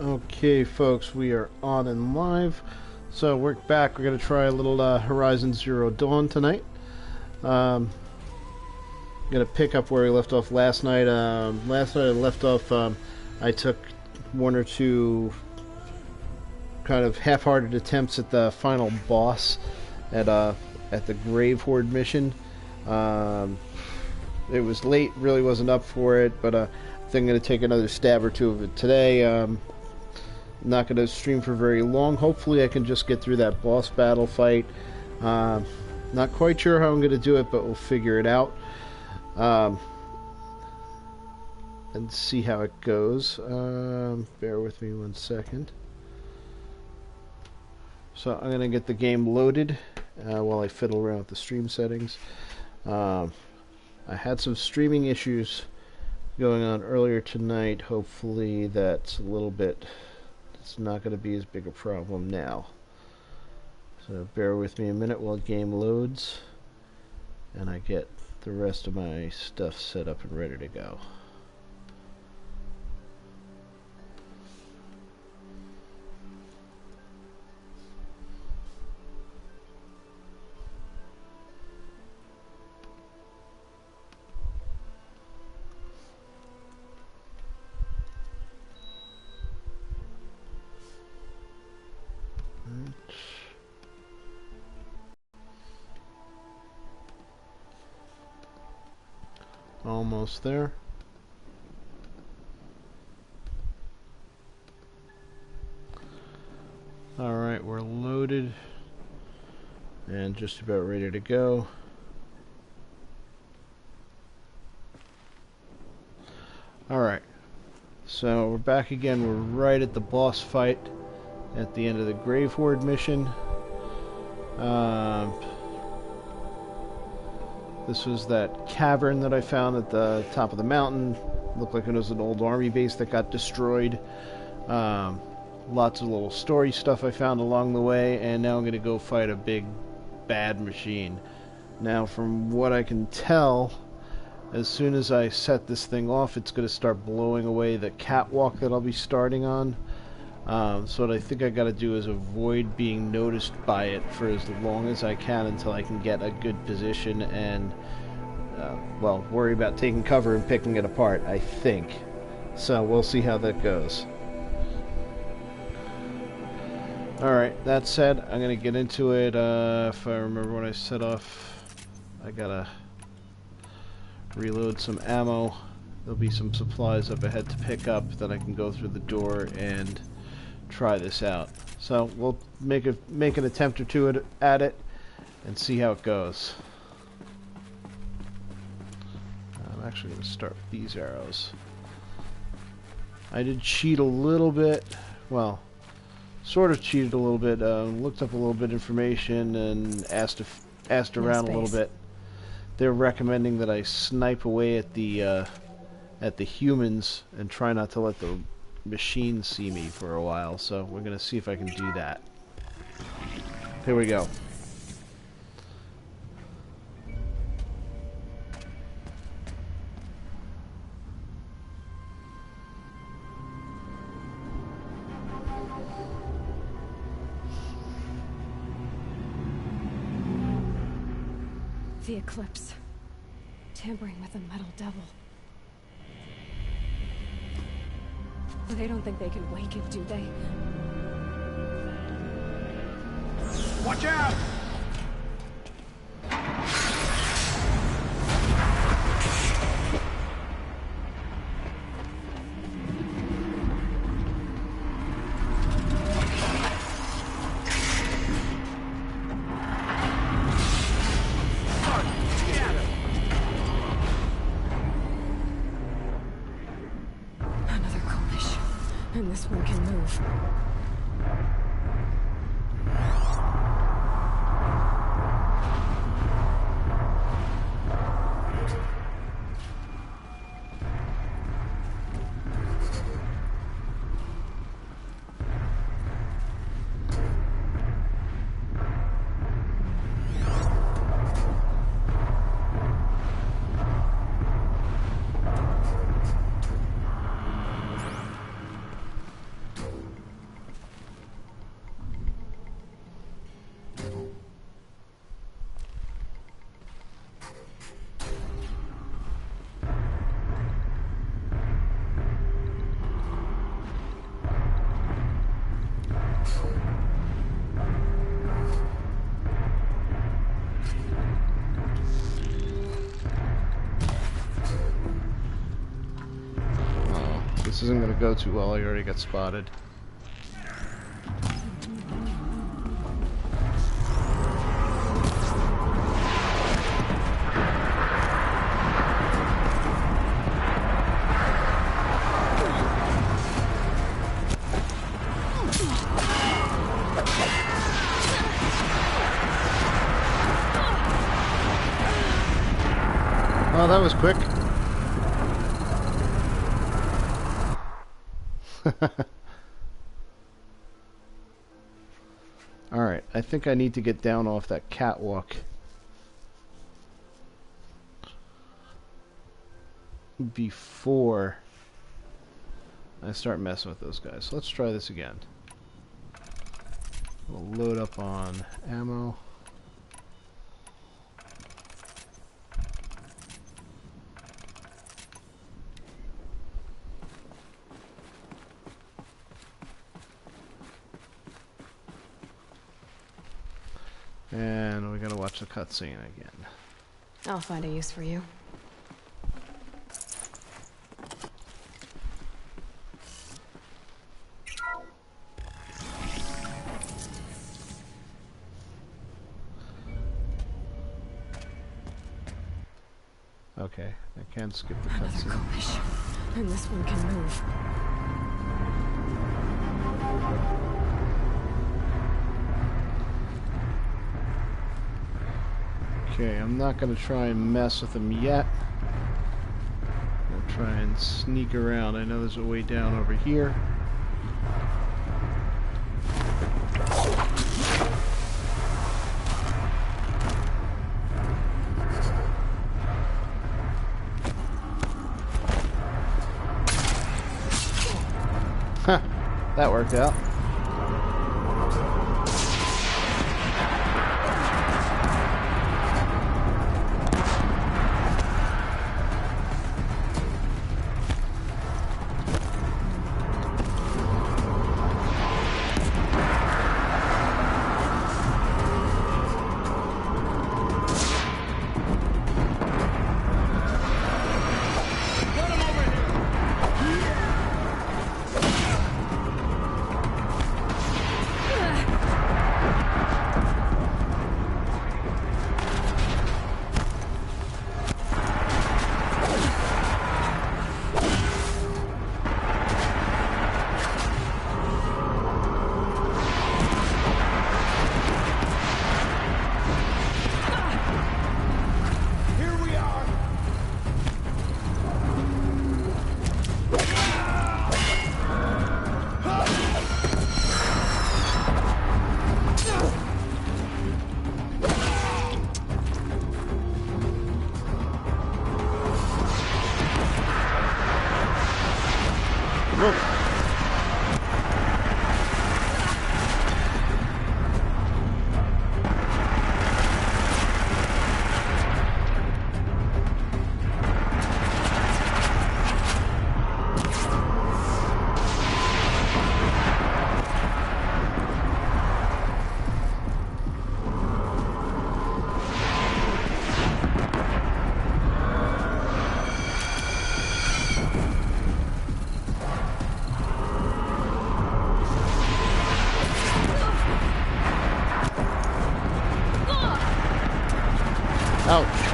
Okay, folks, we are on and live. So we're back. We're going to try a little Horizon Zero Dawn tonight. Going to pick up where we left off last night. Last night I left off. I took one or two kind of half-hearted attempts at the final boss at the Grave Hoard mission. It was late, really wasn't up for it, but I think I'm going to take another stab or two of it today. Not going to stream for very long. Hopefully I can just get through that boss battle fight. Not quite sure how I'm going to do it, but we'll figure it out. And see how it goes. Bear with me 1 second. So I'm going to get the game loaded while I fiddle around with the stream settings. I had some streaming issues going on earlier tonight. Hopefully that's a little bit... It's not going to be as big a problem now. So bear with me a minute while the game loads and I get the rest of my stuff set up and ready to go. Almost there. Alright, we're loaded and just about ready to go. Alright, so we're back again. We're right at the boss fight at the end of the Grave Hoard mission. This was that cavern that I found at the top of the mountain. Looked like it was an old army base that got destroyed. Lots of little story stuff I found along the way, and now I'm going to go fight a big bad machine. Now, from what I can tell, as soon as I set this thing off, it's going to start blowing away the catwalk that I'll be starting on. So what I think I got to do is avoid being noticed by it for as long as I can until I can get a good position and, well, worry about taking cover and picking it apart, I think. So we'll see how that goes. Alright, that said, I'm going to get into it. If I remember when I set off, I got to reload some ammo. There'll be some supplies up ahead to pick up, then I can go through the door and try this out. So we'll make an attempt or two at it and see how it goes. I'm actually going to start with these arrows. I did cheat a little bit. Well, sort of cheated a little bit. Looked up a little bit of information and asked around a little bit. They're recommending that I snipe away at the humans and try not to let the machines see me for a while, so we're gonna see if I can do that. Here we go. The eclipse. Tampering with the metal devil. They don't think they can wake it, do they? Watch out! And this one can move. isn't going to go too well. I already got spotted. Oh, that was quick. Alright, I think I need to get down off that catwalk before I start messing with those guys. So let's try this again. We'll load up on ammo. And we gotta watch the cutscene again. I'll find a use for you. Okay, I can skip the Another cutscene. glitch. And this one can move. Okay, I'm not going to try and mess with them yet. I'm going to try and sneak around. I know there's a way down over here. Huh, that worked out. Ouch.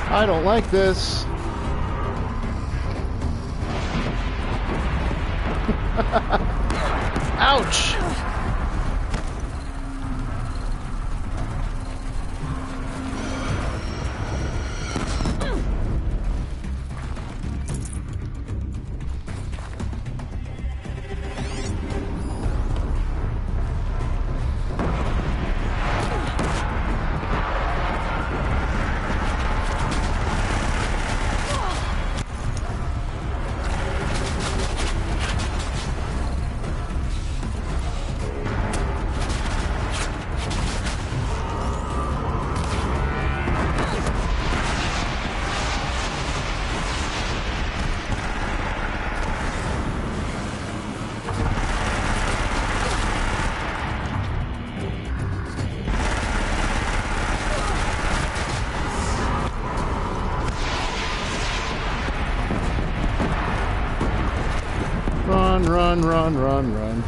I don't like this. Ouch! Run, run, run, run, run.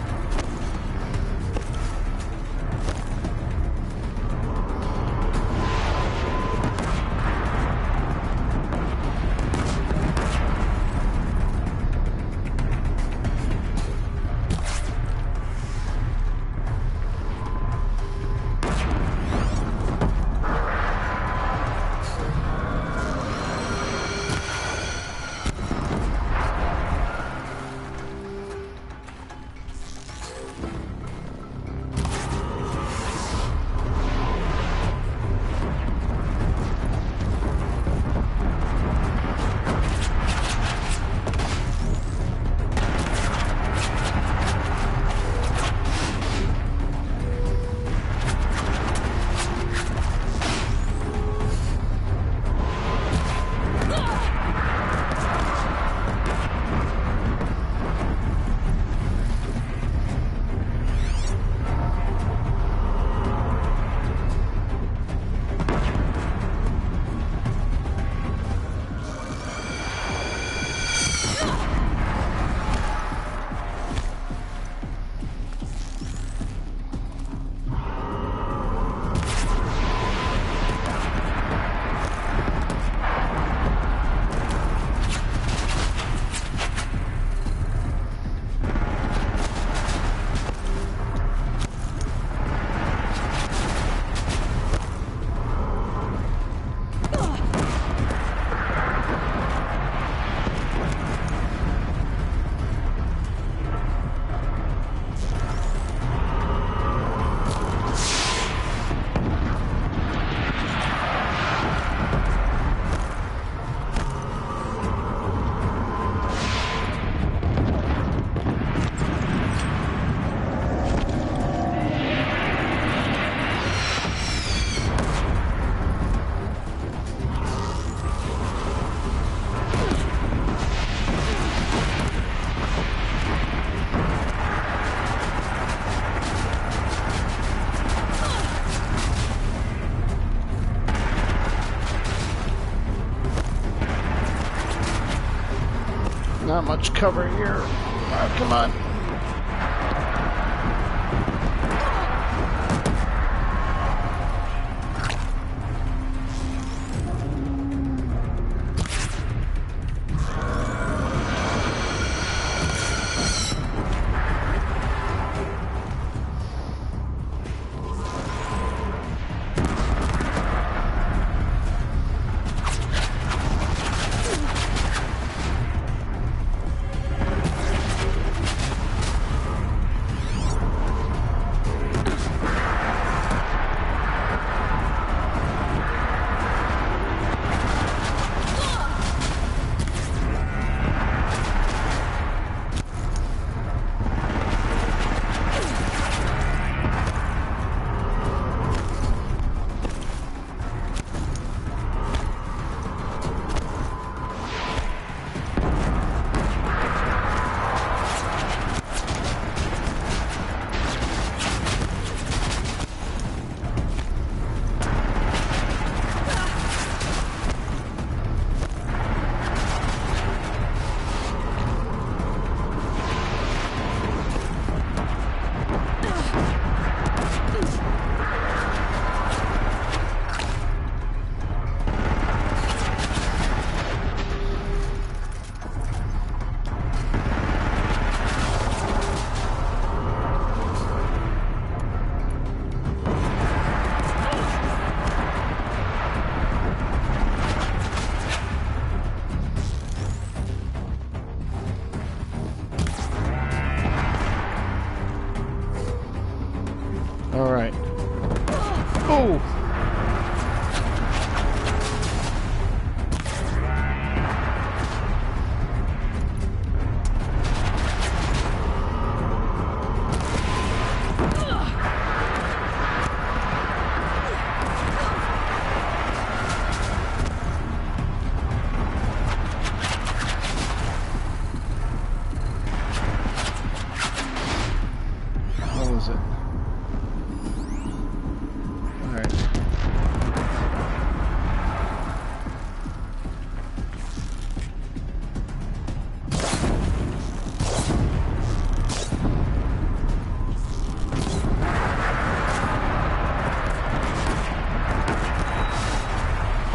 Not much cover here. Oh, come on.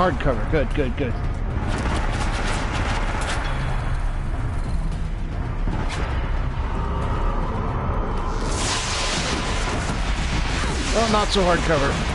hard cover. Good, good, good. Well, not so hard cover.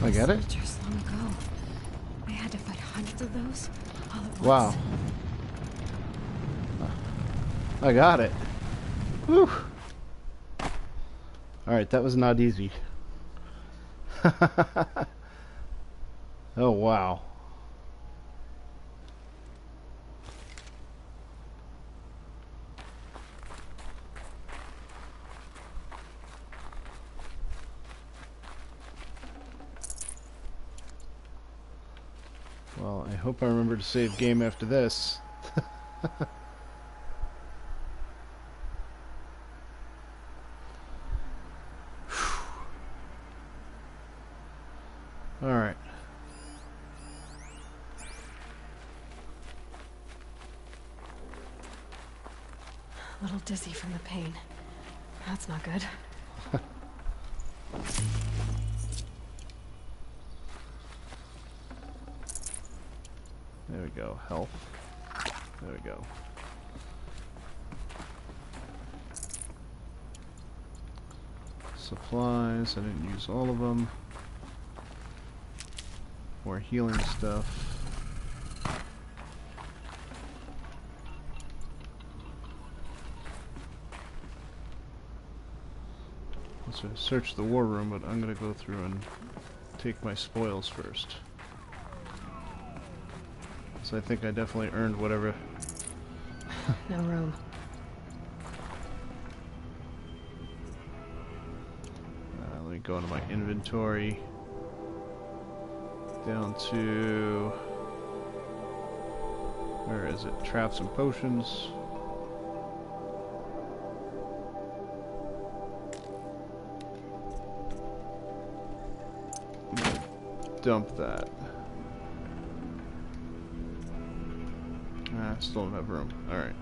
I get it? Just long ago. I had to fight hundreds of those all at once. Wow. I got it. Whew. Alright, that was not easy. Oh, wow. Well, I hope I remember to save game after this. Alright. A little dizzy from the pain. That's not good. There we go. Health. There we go. Supplies. I didn't use all of them. More healing stuff. So I searched the war room, but I'm gonna go through and take my spoils first. So I think I definitely earned whatever. No room. Let me go into my inventory. Down to... where is it? Traps and potions. Dump that. Still don't have room. Alright.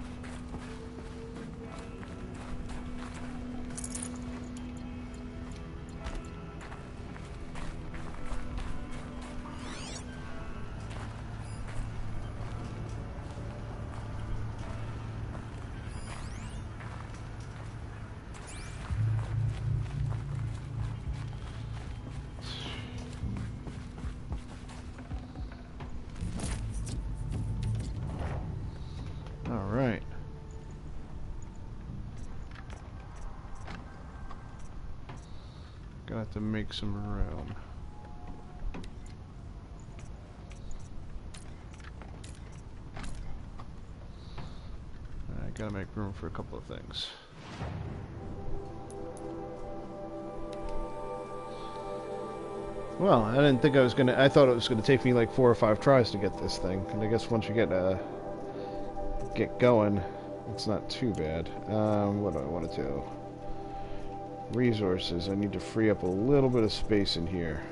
Alright. Gonna have to make some room. I gotta make room for a couple of things. Well, I didn't think I was gonna... I thought it was gonna take me like 4 or 5 tries to get this thing. And I guess once you get going, it's not too bad. What do I want to do? Resources. I need to free up a little bit of space in here.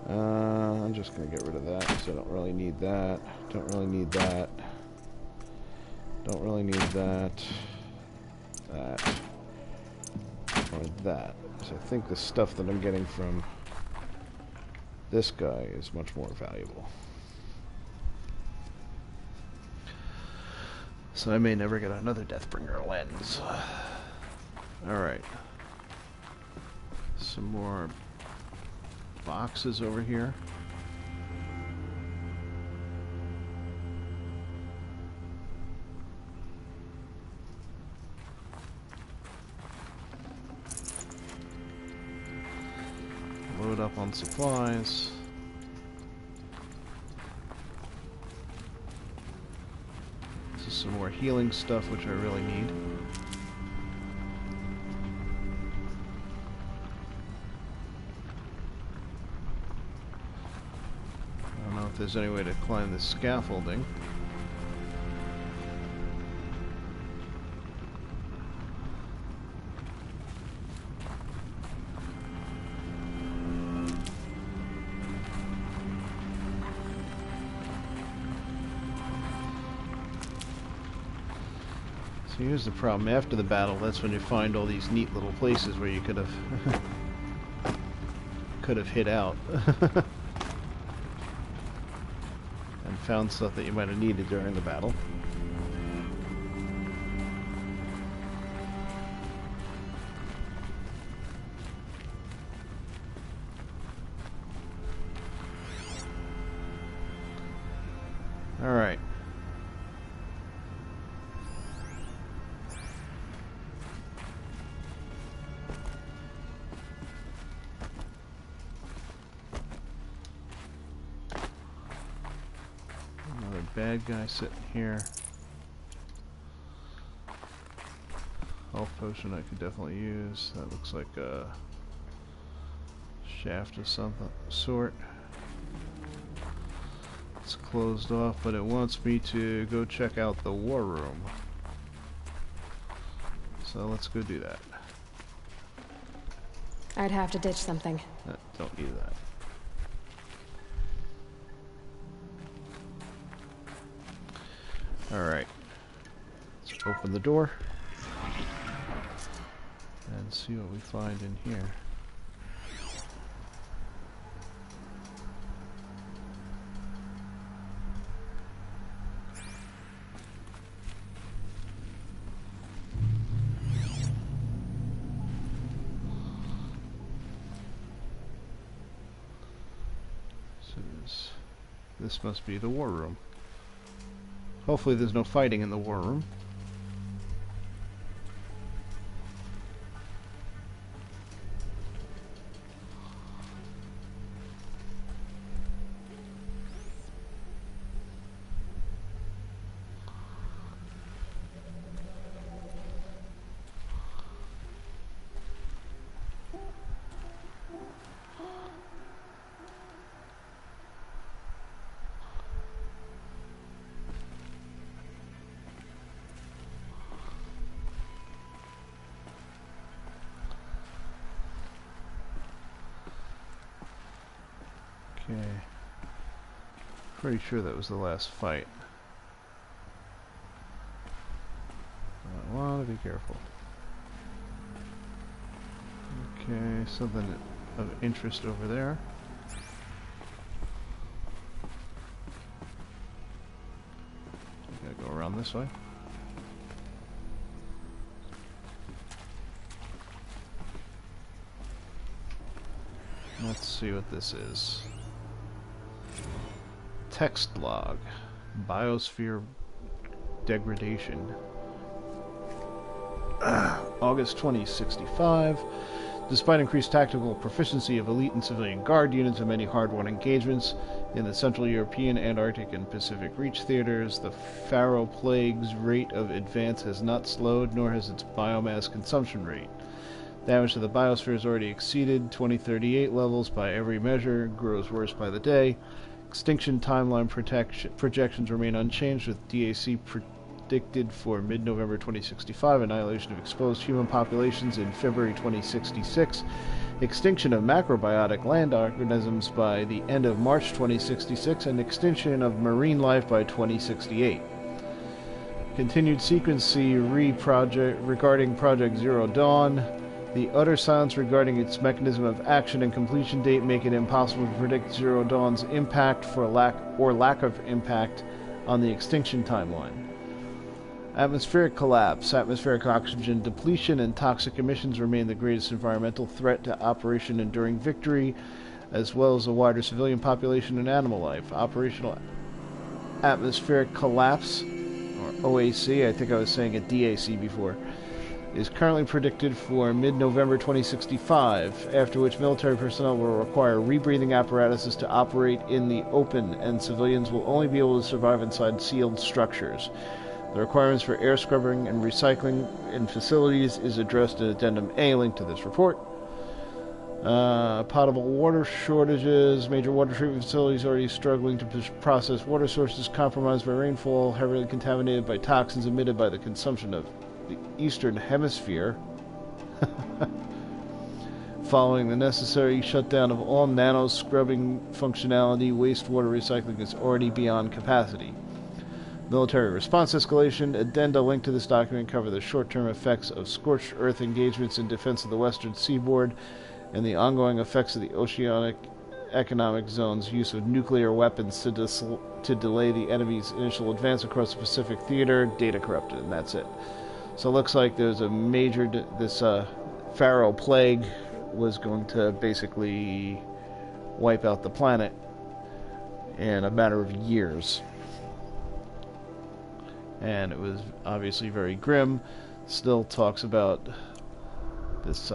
I'm just going to get rid of that because I don't really need that. Don't really need that. Don't really need that. That. Or that. So I think the stuff that I'm getting from this guy is much more valuable. So I may never get another Deathbringer lens. Alright. Some more boxes over here. Load up on supplies. This is some more healing stuff, which I really need. I don't know if there's any way to climb this scaffolding. So here's the problem. After the battle, that's when you find all these neat little places where you could have hid out and found stuff that you might have needed during the battle. All right. Bad guy sitting here. Health potion I could definitely use. That looks like a shaft of some sort. It's closed off, but it wants me to go check out the war room. So let's go do that. I'd have to ditch something. Don't need that. Alright, let's open the door and see what we find in here. So this must be the war room. Hopefully there's no fighting in the war room. Okay. Pretty sure that was the last fight. I want to be careful. Okay, something of interest over there. Gotta go around this way. Let's see what this is. Text log. Biosphere degradation. August 2065. Despite increased tactical proficiency of elite and civilian guard units in many hard-won engagements in the Central European, Antarctic, and Pacific Reach theaters, the Pharaoh Plague's rate of advance has not slowed, nor has its biomass consumption rate. Damage to the biosphere has already exceeded 2038 levels by every measure, grows worse by the day. Extinction timeline projections remain unchanged, with DAC predicted for mid-November 2065, annihilation of exposed human populations in February 2066, extinction of macrobiotic land organisms by the end of March 2066, and extinction of marine life by 2068. Continued secrecy regarding Project Zero Dawn. The utter silence regarding its mechanism of action and completion date make it impossible to predict Zero Dawn's impact for lack of impact on the extinction timeline. Atmospheric collapse, atmospheric oxygen depletion, and toxic emissions remain the greatest environmental threat to Operation Enduring Victory, as well as the wider civilian population and animal life. Operational atmospheric collapse, or OAC, I think I was saying it DAC before, is currently predicted for mid-November 2065, after which military personnel will require rebreathing apparatuses to operate in the open, and civilians will only be able to survive inside sealed structures. The requirements for air scrubbing and recycling in facilities is addressed in Addendum A, linked to this report. Potable water shortages. Major water treatment facilities already struggling to process water sources compromised by rainfall, heavily contaminated by toxins emitted by the consumption of the Eastern Hemisphere. Following the necessary shutdown of all nano-scrubbing functionality, wastewater recycling is already beyond capacity. Military response escalation. Addenda linked to this document cover the short-term effects of scorched earth engagements in defense of the western seaboard and the ongoing effects of the oceanic economic zone's use of nuclear weapons to delay the enemy's initial advance across the Pacific theater. Data corrupted, and that's it. So it looks like there's a major... this Pharaoh plague was going to basically wipe out the planet in a matter of years. And it was obviously very grim. Still talks about this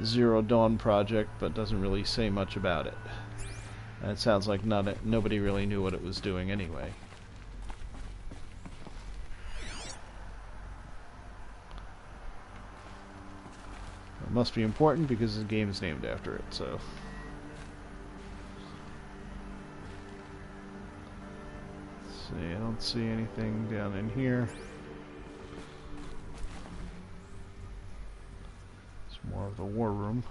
Zero Dawn project, but doesn't really say much about it. And it sounds like nobody really knew what it was doing anyway. It must be important because the game is named after it, so... see, I don't see anything down in here. It's more of the war room.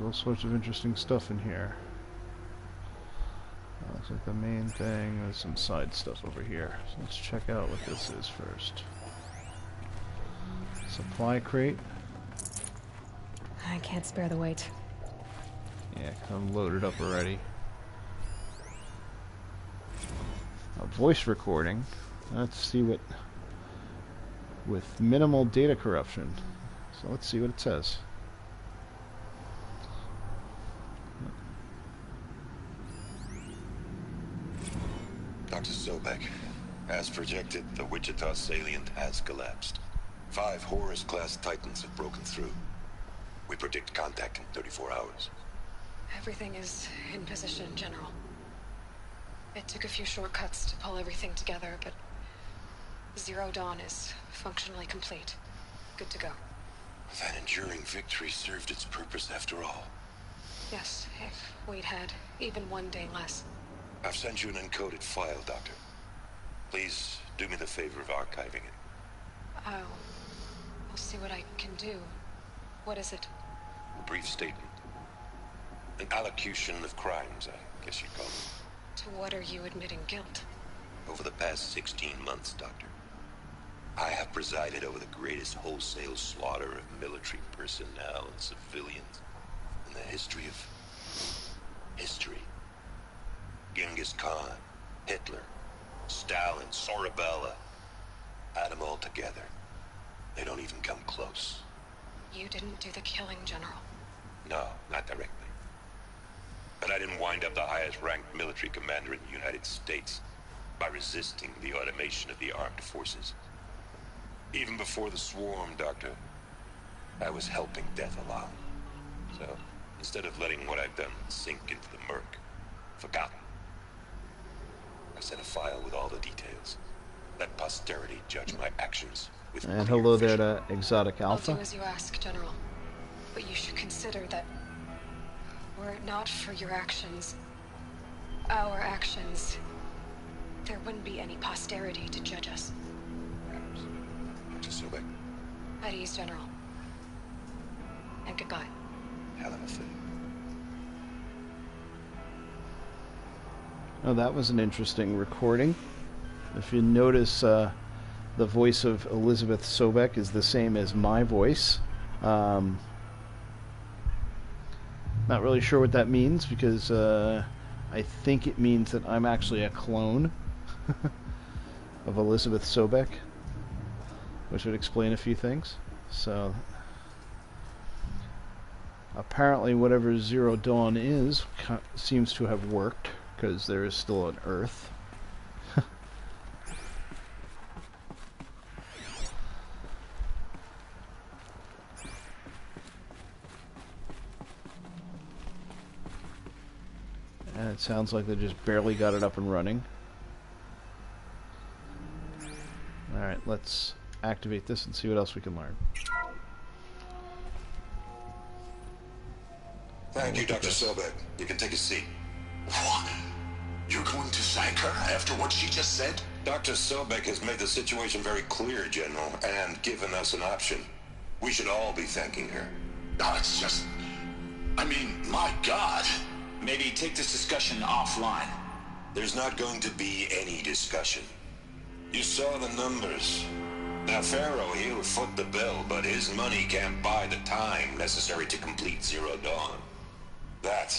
All sorts of interesting stuff in here. Looks like the main thing. There's some side stuff over here. So let's check out what this is first. Supply crate. I can't spare the weight. Yeah, I'm loaded up already. A voice recording. Let's see what... with minimal data corruption. So let's see what it says. Dr. Sobek, as projected, the Wichita salient has collapsed. 5 Horus-class Titans have broken through. We predict contact in 34 hours. Everything is in position, General. It took a few shortcuts to pull everything together, but Zero Dawn is functionally complete. Good to go. That enduring victory served its purpose after all. Yes, if we'd had even one day less. I've sent you an encoded file, Doctor. Please do me the favor of archiving it. I'll see what I can do. What is it? A brief statement. An allocution of crimes, I guess you'd call it. To what are you admitting guilt? Over the past 16 months, Doctor, I have presided over the greatest wholesale slaughter of military personnel and civilians in the history of... history. Genghis Khan, Hitler, Stalin, Sorabella. Add them all together. They don't even come close. You didn't do the killing, General. No, not directly. But I didn't wind up the highest-ranked military commander in the United States by resisting the automation of the armed forces. Even before the swarm, Doctor, I was helping death along. So, instead of letting what I've done sink into the murk, forgotten. I sent a file with all the details. Let posterity judge my actions with And clear hello there vision. to Exotic I'll Alpha. do as you ask, General. But you should consider that were it not for your actions, our actions, there wouldn't be any posterity to judge us. Dr. Sobek, At ease, General. And goodbye. hell of a thing. Oh, that was an interesting recording. If you notice, the voice of Elizabeth Sobek is the same as my voice. Not really sure what that means, because I think it means that I'm actually a clone of Elizabeth Sobek, which would explain a few things. So apparently whatever Zero Dawn is seems to have worked, because there is still an Earth. And it sounds like they just barely got it up and running. Alright, let's activate this and see what else we can learn. Thank you, Dr. Sobek. You can take a seat. What? You're going to thank her after what she just said? Dr. Sobek has made the situation very clear, General, and given us an option. We should all be thanking her. No, it's just... I mean, my God. Maybe take this discussion offline. There's not going to be any discussion. You saw the numbers. Now, Pharaoh, he'll foot the bill, but his money can't buy the time necessary to complete Zero Dawn. That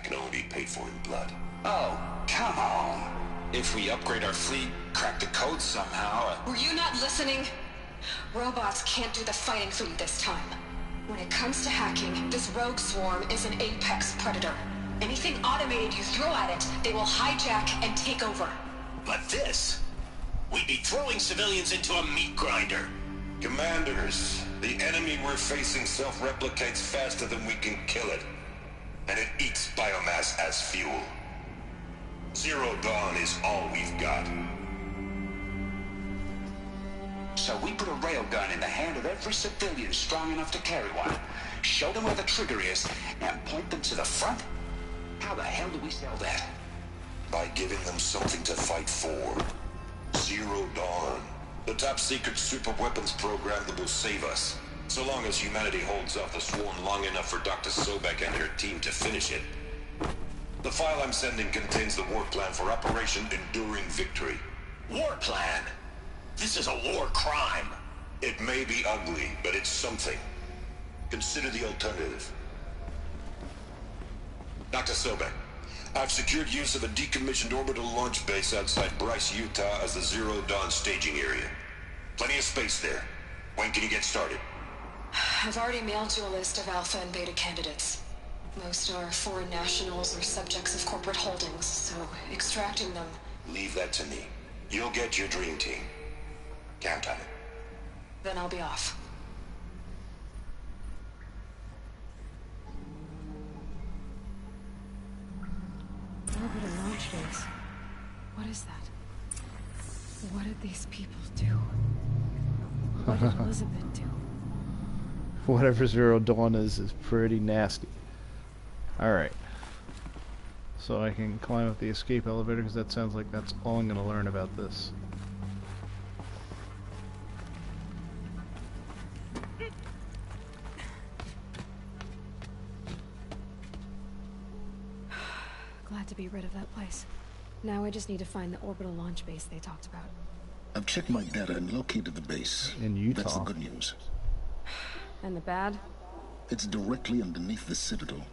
can only be paid for in blood. Oh, come on. If we upgrade our fleet, crack the code somehow... Were you not listening? Robots can't do the fighting for you this time. When it comes to hacking, this rogue swarm is an apex predator. Anything automated you throw at it, they will hijack and take over. But this... We'd be throwing civilians into a meat grinder. Commanders, the enemy we're facing self-replicates faster than we can kill it. And it eats biomass as fuel. Zero Dawn is all we've got. So we put a railgun in the hand of every civilian strong enough to carry one, show them where the trigger is, and point them to the front? How the hell do we sell that? By giving them something to fight for. Zero Dawn. The top-secret super-weapons program that will save us. So long as humanity holds off the swarm long enough for Dr. Sobek and her team to finish it. The file I'm sending contains the war plan for Operation Enduring Victory. War plan? This is a war crime. It may be ugly, but it's something. Consider the alternative. Dr. Sobek, I've secured use of a decommissioned orbital launch base outside Bryce, Utah as the Zero Dawn staging area. Plenty of space there. When can you get started? I've already mailed you a list of alpha and beta candidates. Most are foreign nationals or subjects of corporate holdings, so extracting them... Leave that to me. You'll get your dream team. Count on it. Then I'll be off. Orbital launch base. What is that? What did these people do? What did Elizabeth do? Whatever Zero Dawn is pretty nasty. Alright. So I can climb up the escape elevator, because that sounds like that's all I'm going to learn about this. Glad to be rid of that place. Now I just need to find the orbital launch base they talked about. I've checked my data and located the base. In Utah. That's the good news. And the bad? It's directly underneath the Citadel.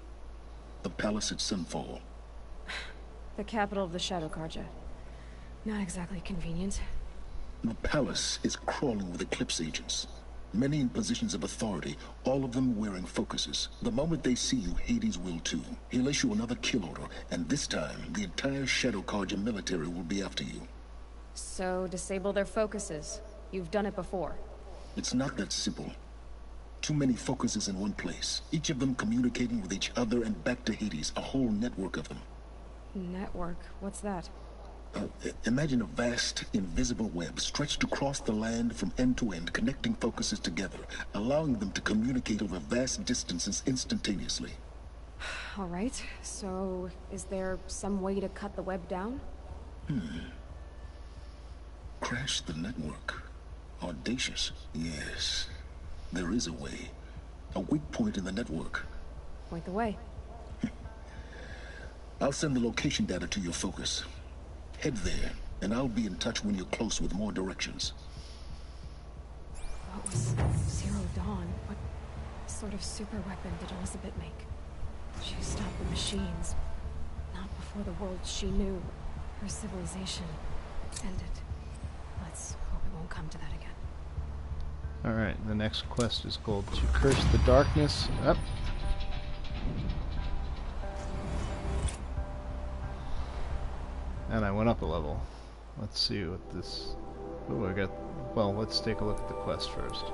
The palace at Sunfall. The capital of the Shadow Carja. Not exactly convenient. The palace is crawling with Eclipse agents. Many in positions of authority, all of them wearing focuses. The moment they see you, Hades will too. He'll issue another kill order, and this time, the entire Shadow Carja military will be after you. So, disable their focuses. You've done it before. It's not that simple. Too many focuses in one place, each of them communicating with each other and back to Hades, a whole network of them. Network? What's that? Imagine a vast, invisible web stretched across the land from end to end, connecting focuses together, allowing them to communicate over vast distances instantaneously. All right, so is there some way to cut the web down? Crash the network. Audacious. Yes, there is a way. A weak point in the network. Point the way. I'll send the location data to your focus. Head there, and I'll be in touch when you're close with more directions. What was Zero Dawn? What sort of super weapon did Elizabeth make? She stopped the machines. Not before the world she knew, her civilization, ended. Let's hope it won't come to that again. Alright, the next quest is called To Curse the Darkness. Up. And I went up a level. Let's see what this... Oh, I got... Well, let's take a look at the quest first.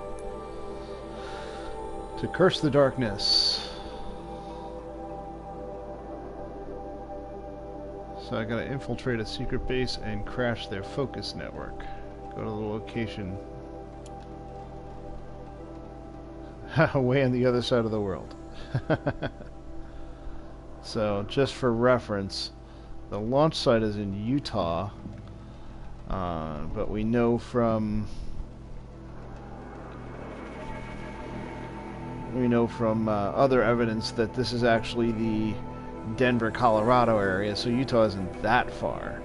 To Curse the Darkness. So I gotta infiltrate a secret base and crash their focus network. Go to the location way on the other side of the world. So, just for reference, the launch site is in Utah, but we know from other evidence that this is actually the Denver, Colorado area, so Utah isn't that far.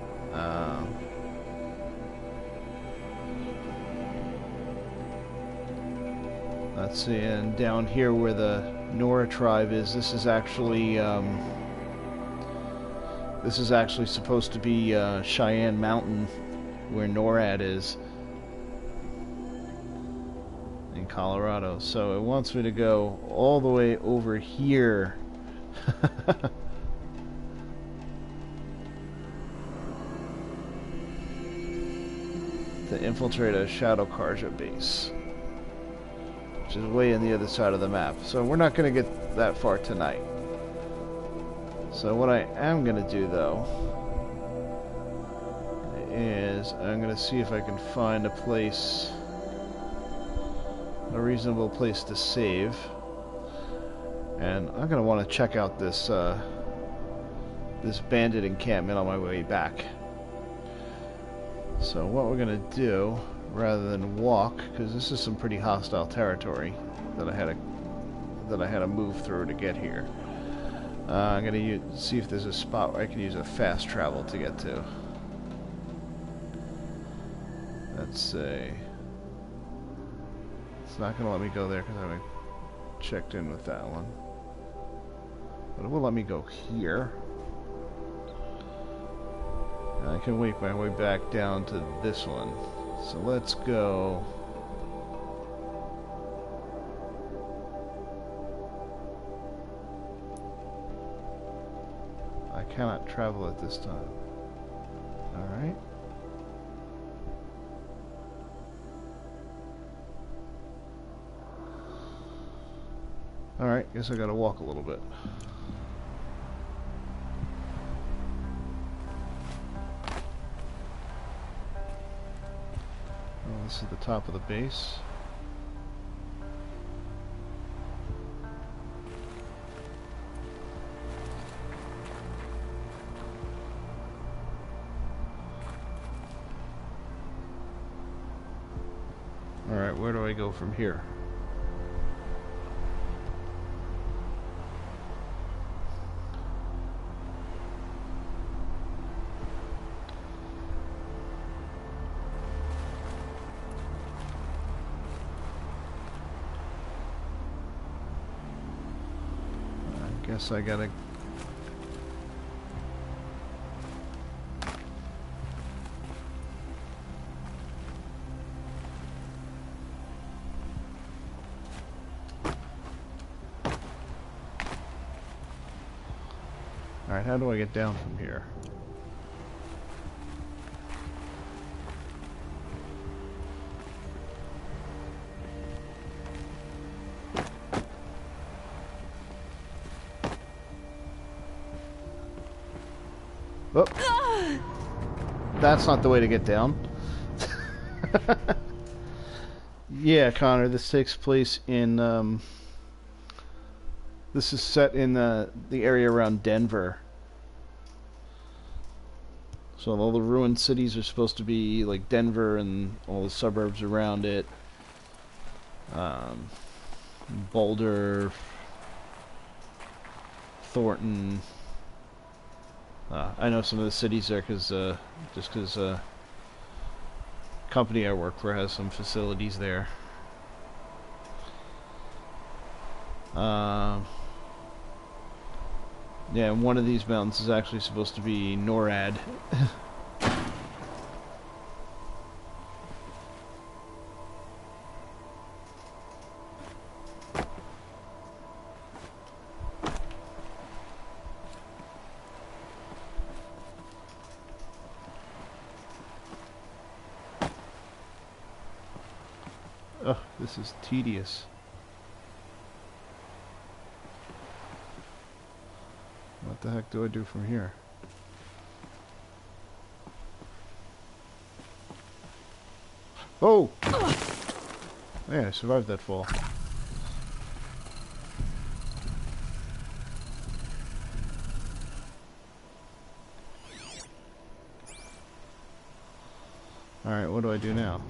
Let's see, and down here where the Nora tribe is, this is actually supposed to be Cheyenne Mountain, where NORAD is in Colorado. So it wants me to go all the way over here. To infiltrate a Shadow Karja base, which is way on the other side of the map. So we're not going to get that far tonight. So what I am going to do, though, is I'm going to see if I can find a place, a reasonable place to save. And I'm going to want to check out this this bandit encampment on my way back. So what we're going to do, rather than walk, because this is some pretty hostile territory that I had to move through to get here. I'm going to see if there's a spot where I can use a fast travel to get to. Let's see. It's not going to let me go there because I haven't checked in with that one. But it will let me go here. And I can make my way back down to this one. So let's go. I cannot travel at this time. Alright. Alright, guess I gotta walk a little bit. Well, this is the top of the base. Alright, where do I go from here? I guess I gotta... Alright, how do I get down from here? Oh, that's not the way to get down. Yeah, Connor, this takes place in, this is set in the area around Denver. So all the ruined cities are supposed to be like Denver and all the suburbs around it. Boulder, Thornton. I know some of the cities there because company I work for has some facilities there. Yeah, and one of these mountains is actually supposed to be NORAD. Oh, this is tedious. What the heck do I do from here? Oh! Yeah, I survived that fall. Alright, what do I do now?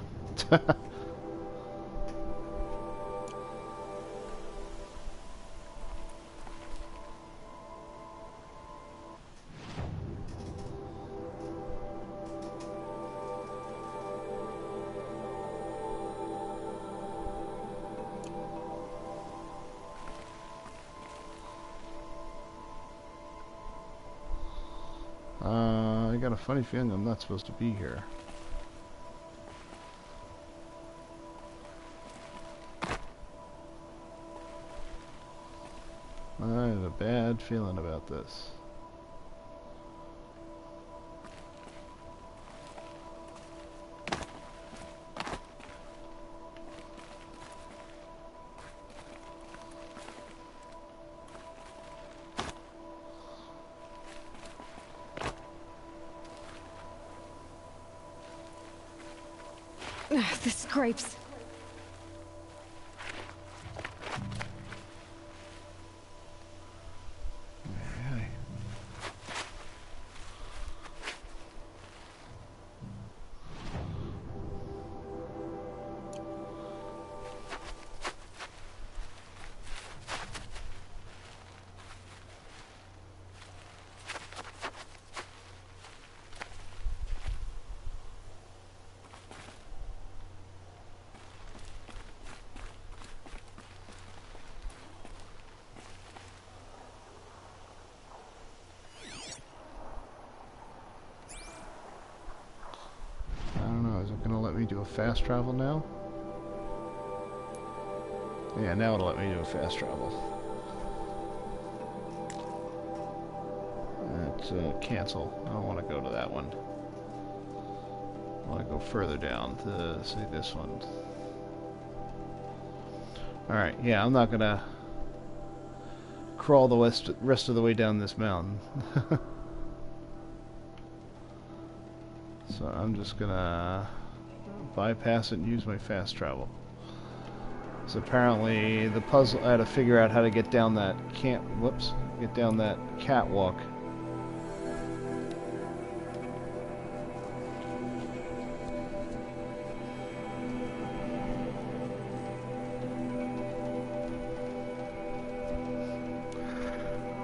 I got a funny feeling I'm not supposed to be here. I have a bad feeling about this. The scrapes. Do a fast travel now? Yeah, now it'll let me do a fast travel. Let's cancel. I don't want to go to that one. I want to go further down to say this one. Alright, yeah, I'm not gonna crawl the rest of the way down this mountain. So I'm just gonna bypass it and use my fast travel. So apparently the puzzle, I had to figure out how to get down that get down that catwalk.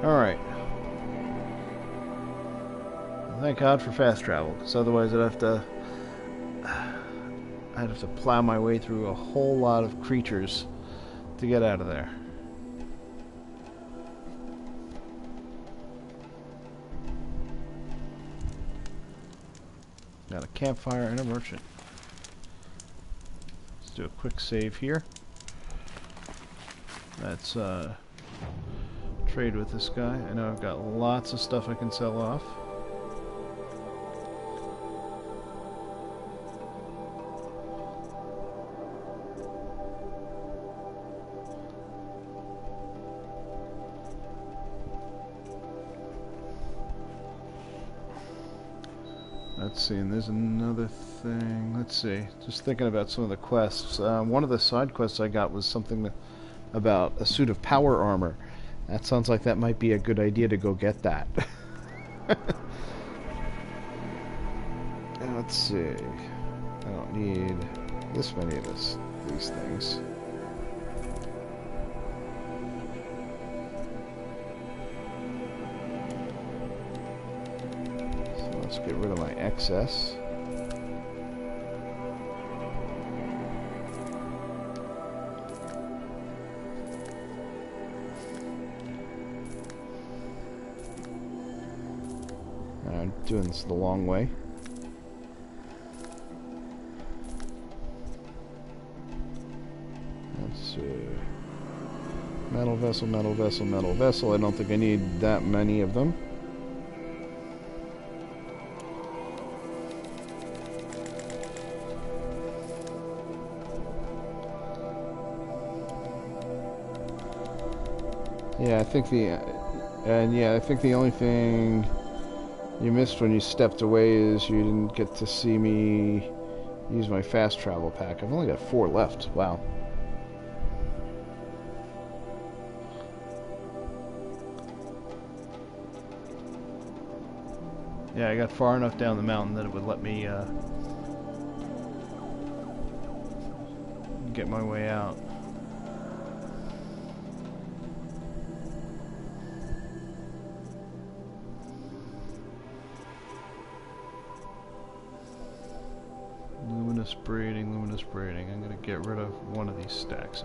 Alright. Thank God for fast travel, because otherwise I'd have to plow my way through a whole lot of creatures to get out of there. Got a campfire and a merchant. Let's do a quick save here. Let's trade with this guy. I know I've got lots of stuff I can sell off. Let's see, and there's another thing. Let's see, just thinking about some of the quests. One of the side quests I got was something about a suit of power armor. That sounds like that might be a good idea to go get that. Let's see. I don't need this many of these things. So let's get rid of my excess. I'm doing this the long way. Let's see. Metal vessel, metal vessel, metal vessel. I don't think I need that many of them. Yeah, I think the only thing you missed when you stepped away is you didn't get to see me use my fast travel pack. I've only got 4 left. Wow. Yeah, I got far enough down the mountain that it would let me get my way out. Luminous braiding, luminous braiding. I'm going to get rid of one of these stacks.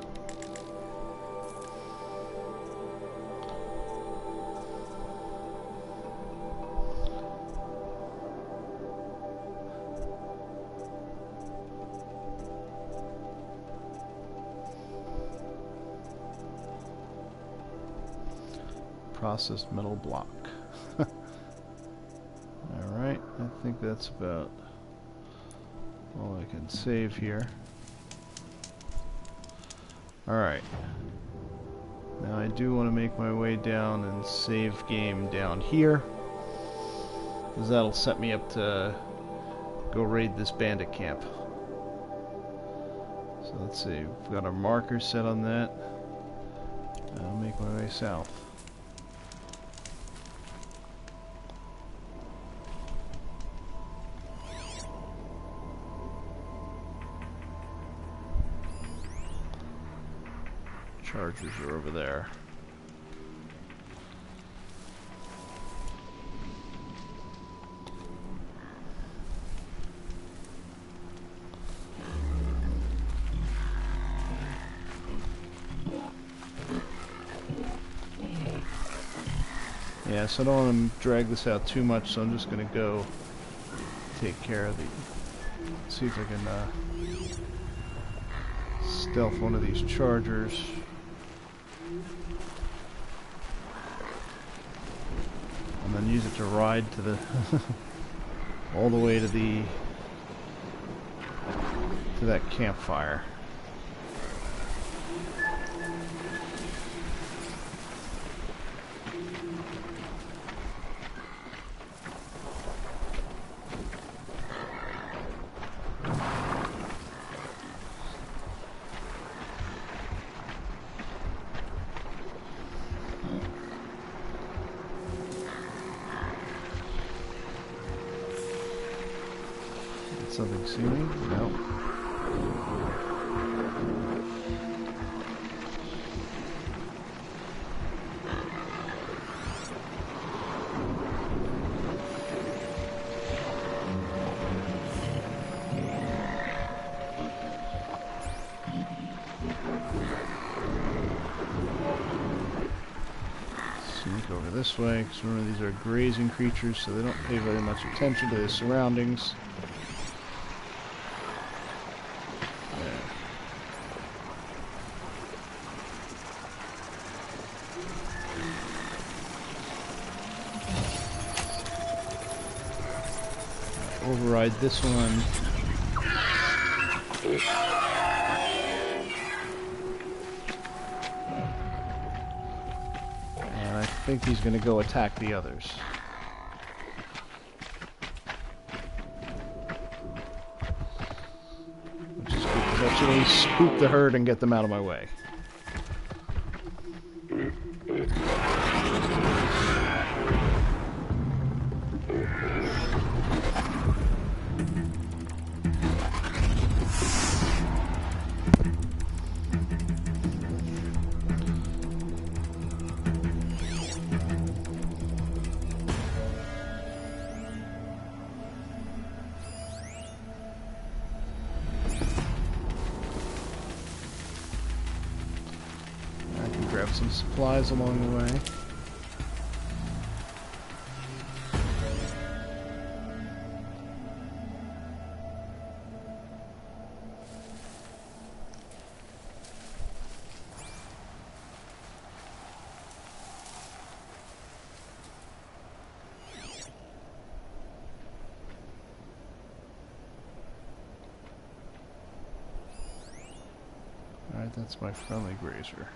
Processed metal block. Alright, I think that's about all I can save here. Alright. Now I do want to make my way down and save game down here, because that'll set me up to go raid this bandit camp. So let's see, we've got our marker set on that. I'll make my way south. Chargers are over there. Yeah, so I don't want to drag this out too much, so I'm just going to go take care of the... see if I can stealth one of these chargers. And then use it to ride to the all the way to that campfire. Something see me? No. Sneak over this way, because remember these are grazing creatures, so they don't pay very much attention to their surroundings. Override this one. And I think he's going to go attack the others. unfortunately spook the herd and get them out of my way. Grab some supplies along the way. Alright, that's my friendly grazer.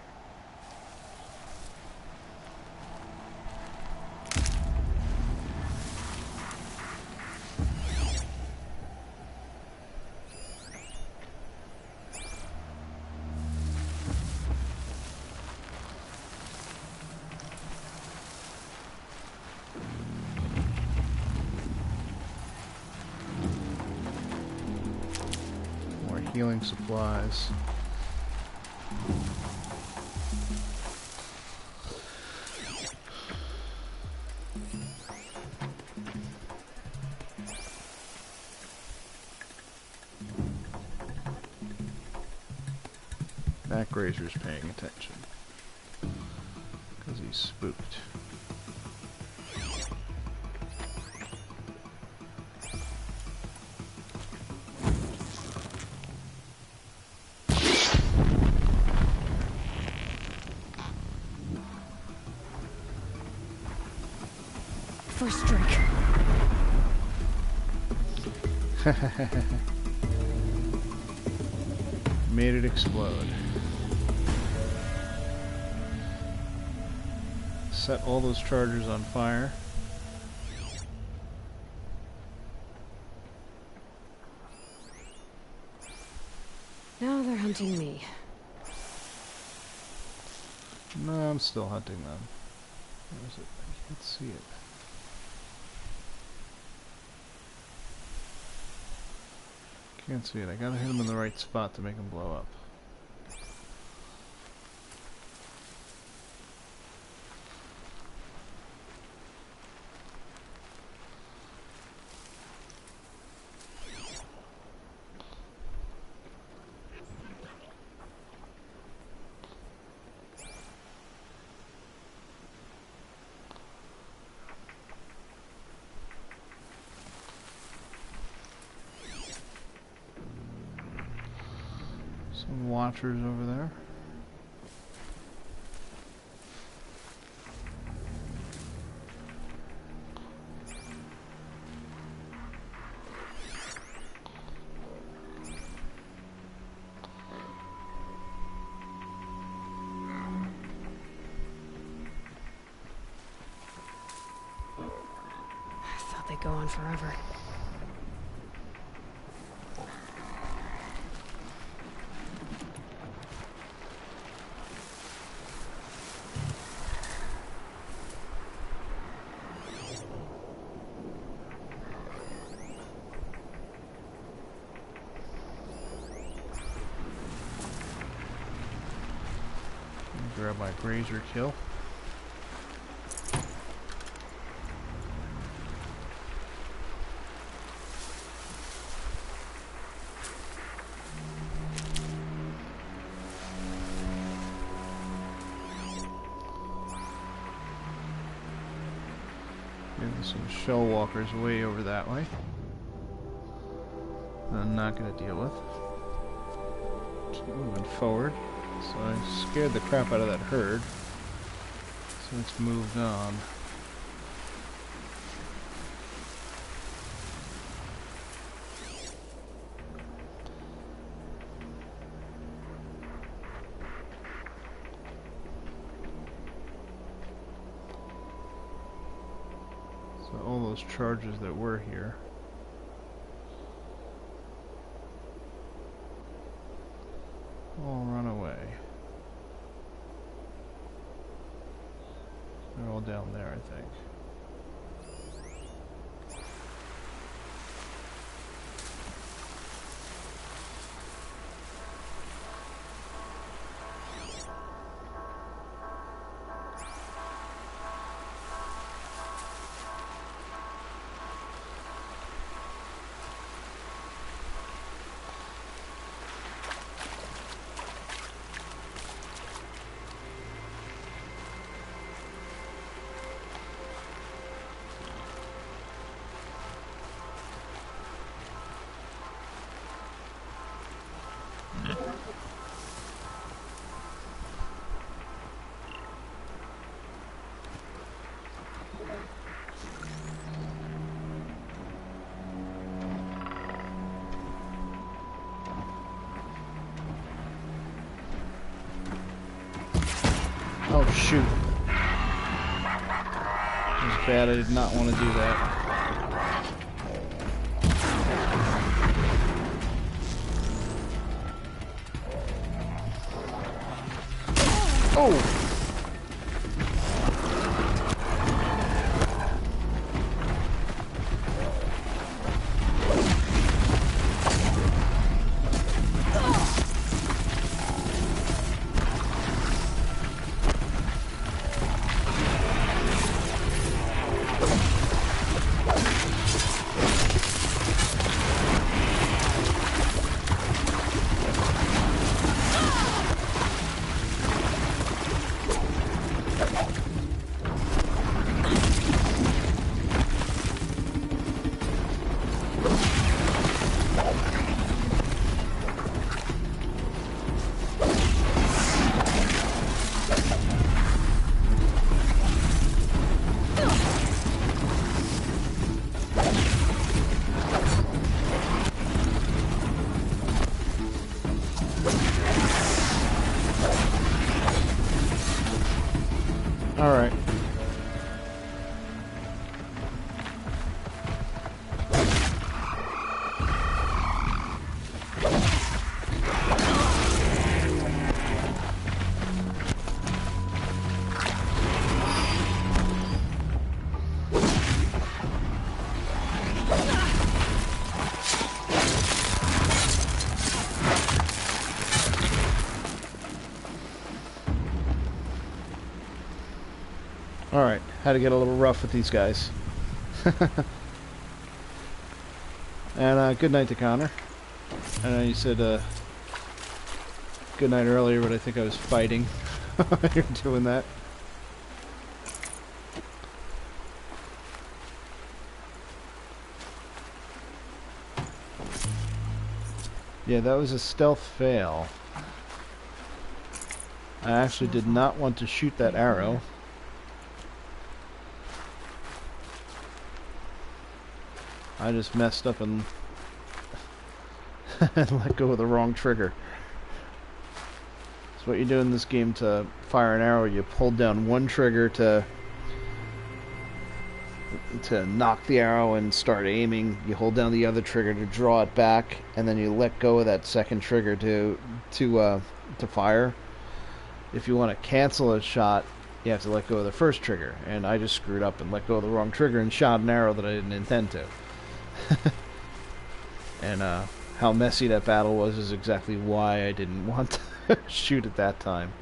Healing supplies. That grazer's paying attention because he's spooked. First drink. Made it explode. Set all those chargers on fire. Now they're hunting me. No, I'm still hunting them. Where is it? I can't see it. Can't see it. I gotta hit him in the right spot to make him blow up. Some watchers over there. I thought they'd go on forever. Grab my grazer kill. There's some shell walkers way over that way that I'm not going to deal with. Keep moving forward. So I scared the crap out of that herd. So it's moved on. So all those charges that were here. all run away. They're all down there, I think. Oh shoot. It was bad, I did not want to do that. Oh! Alright. Alright, had to get a little rough with these guys. And good night to Connor. I know you said good night earlier, but I think I was fighting while you're doing that. Yeah, that was a stealth fail. I actually did not want to shoot that arrow. I just messed up and let go of the wrong trigger. So what you do in this game to fire an arrow, you pull down one trigger to knock the arrow and start aiming. You hold down the other trigger to draw it back, and then you let go of that second trigger to fire. If you want to cancel a shot, you have to let go of the first trigger. And I just screwed up and let go of the wrong trigger and shot an arrow that I didn't intend to. And how messy that battle was is exactly why I didn't want to shoot at that time.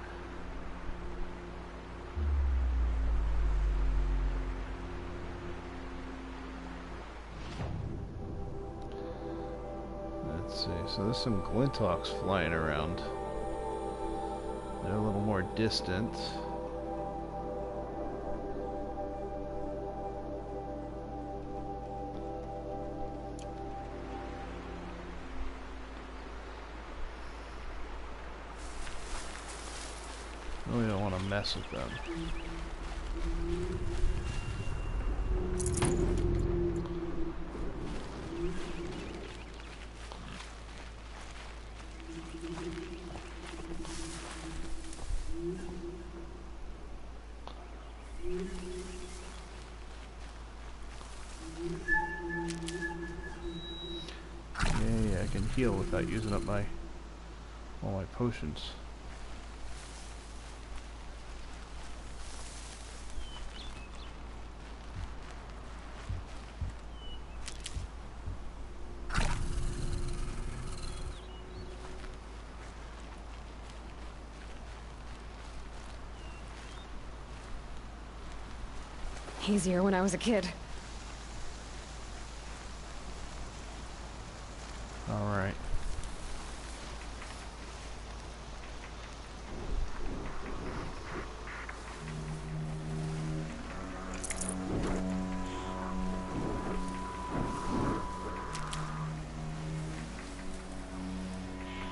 Let's see, so there's some Glinthawks flying around. They're a little more distant. We don't want to mess with them. Yeah, I can heal without using up all my potions. Easier when I was a kid. Alright.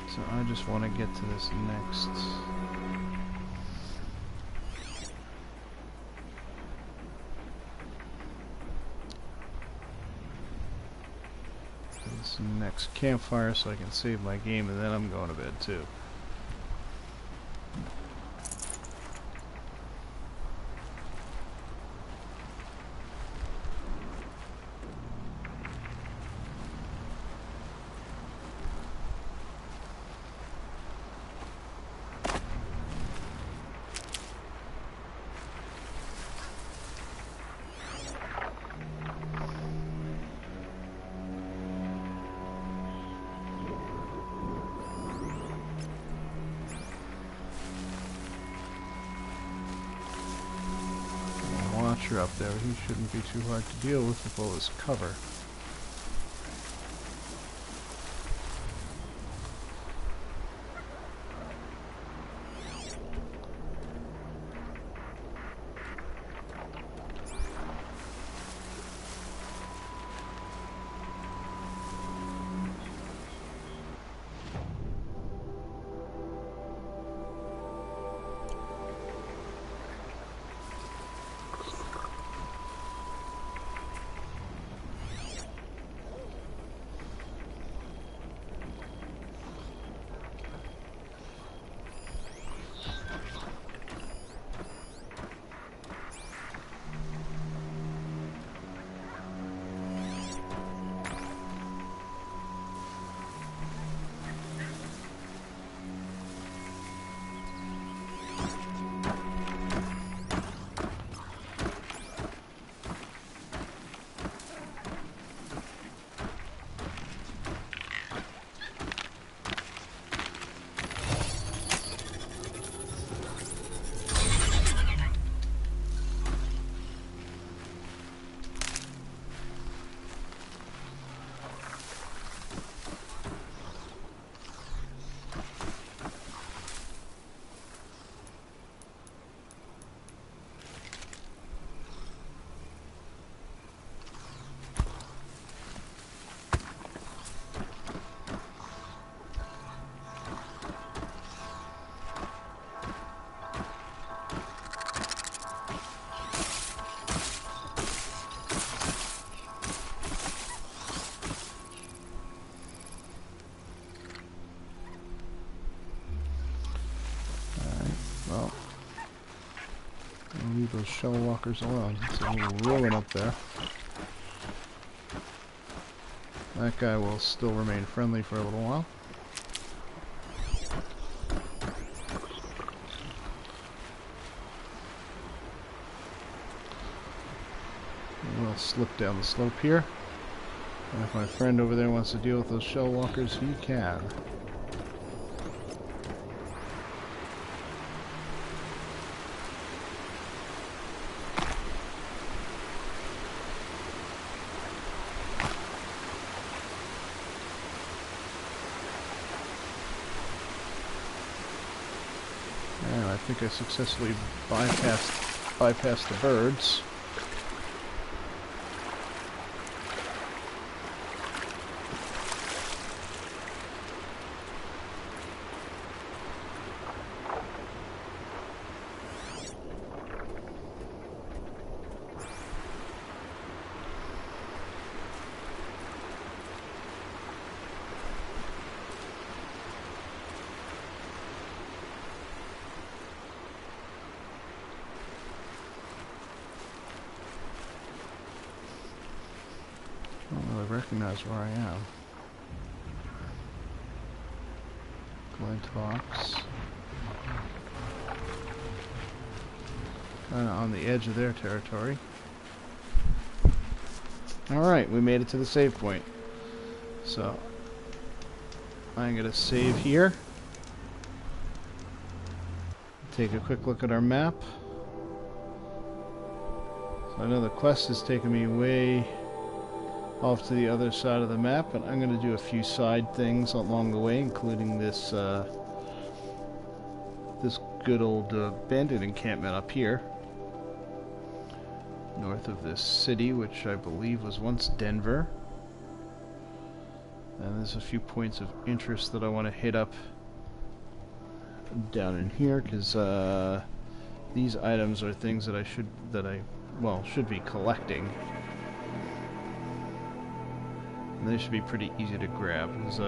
So I just want to get to this next. This next campfire so I can save my game, and then I'm going to bed too. Watcher up there, he shouldn't be too hard to deal with all his cover. Well, I'll leave those shell walkers alone. It's a little ruin up there. That guy will still remain friendly for a little while. We'll slip down the slope here. And if my friend over there wants to deal with those shell walkers, he can. And I think I successfully bypassed the birds. I don't really recognize where I am. Glinthawks. Kind of on the edge of their territory. Alright, we made it to the save point. So, I'm going to save here. Take a quick look at our map. So I know the quest has taken me way off to the other side of the map, but I'm going to do a few side things along the way, including this this good old bandit encampment up here, north of this city, which I believe was once Denver. And there's a few points of interest that I want to hit up down in here, because these items are things that I should be collecting. And they should be pretty easy to grab, because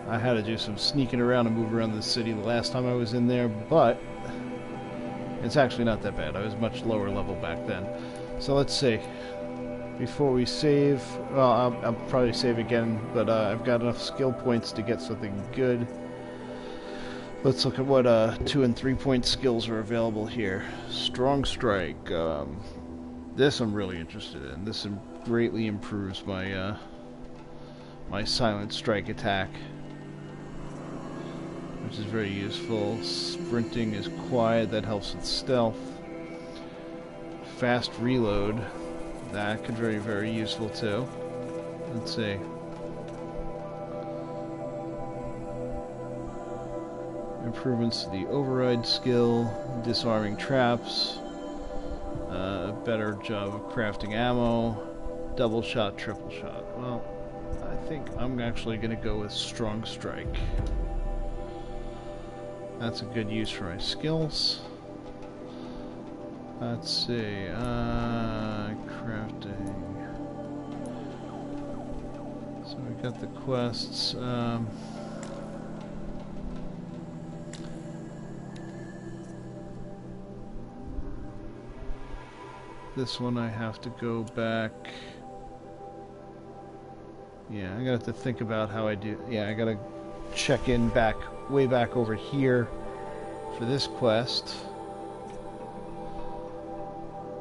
I had to do some sneaking around and move around the city the last time I was in there, but it's actually not that bad. I was much lower level back then. So let's see. Before we save, well, I'll probably save again, but I've got enough skill points to get something good. Let's look at what 2 and 3 point skills are available here. Strong Strike. This I'm really interested in. This greatly improves my my Silent Strike attack, which is very useful. Sprinting is quiet. That helps with stealth. Fast Reload. That could be very useful too. Let's see. Improvements to the Override skill, disarming traps, better job of crafting ammo, double shot, triple shot. Well, I think I'm actually going to go with Strong Strike. That's a good use for my skills. Let's see, crafting. So we got the quests. This one I have to go back. Yeah, I'm gonna have to think about how I do. Yeah, I gotta check in way back over here for this quest.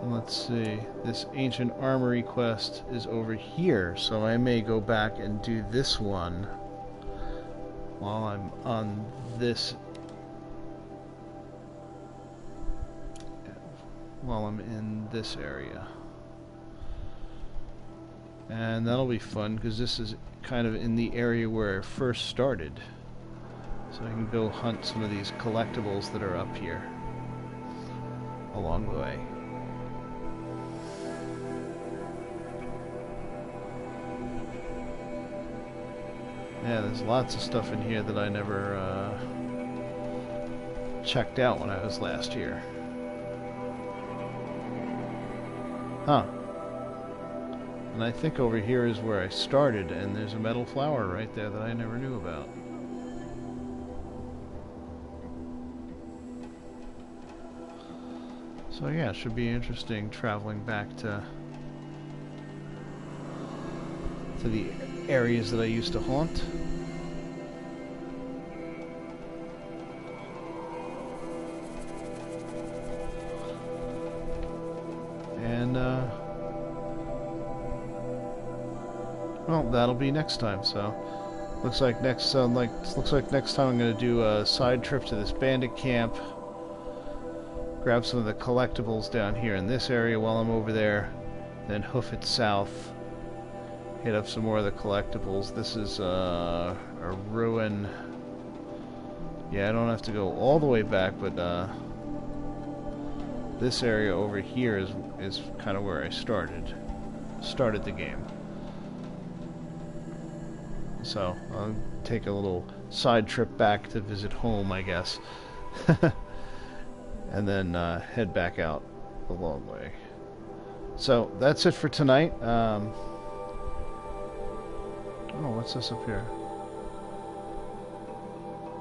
And let's see, this Ancient Armory quest is over here, so I may go back and do this one while I'm on this. While I'm in this area. And that'll be fun, because this is kind of in the area where I first started. So I can go hunt some of these collectibles that are up here along the way. Yeah, there's lots of stuff in here that I never checked out when I was last here. Huh. And I think over here is where I started, and there's a metal flower right there that I never knew about. So yeah, it should be interesting traveling back to the areas that I used to haunt. And well, that'll be next time. So looks like next time I'm going to do a side trip to this bandit camp, grab some of the collectibles down here in this area while I'm over there, then hoof it south, hit up some more of the collectibles. This is a ruin. Yeah, I don't have to go all the way back, but this area over here is kind of where I started the game. So I'll take a little side trip back to visit home, I guess, and then head back out a long way. So that's it for tonight. Oh, what's this up here?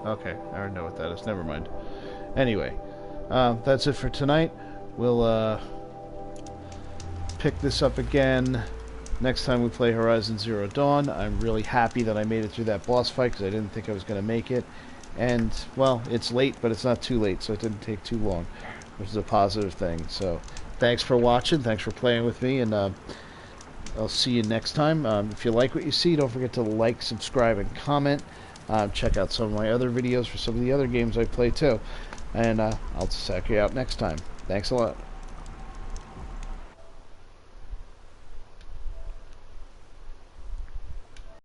Okay, I already know what that is. Never mind. Anyway, that's it for tonight. We'll pick this up again next time we play Horizon Zero Dawn. I'm really happy that I made it through that boss fight because I didn't think I was going to make it. And, well, it's late, but it's not too late, so it didn't take too long, which is a positive thing. So, thanks for watching. Thanks for playing with me, and I'll see you next time. If you like what you see, don't forget to like, subscribe, and comment. Check out some of my other videos for some of the other games I play, too. And I'll check you out next time. Thanks a lot.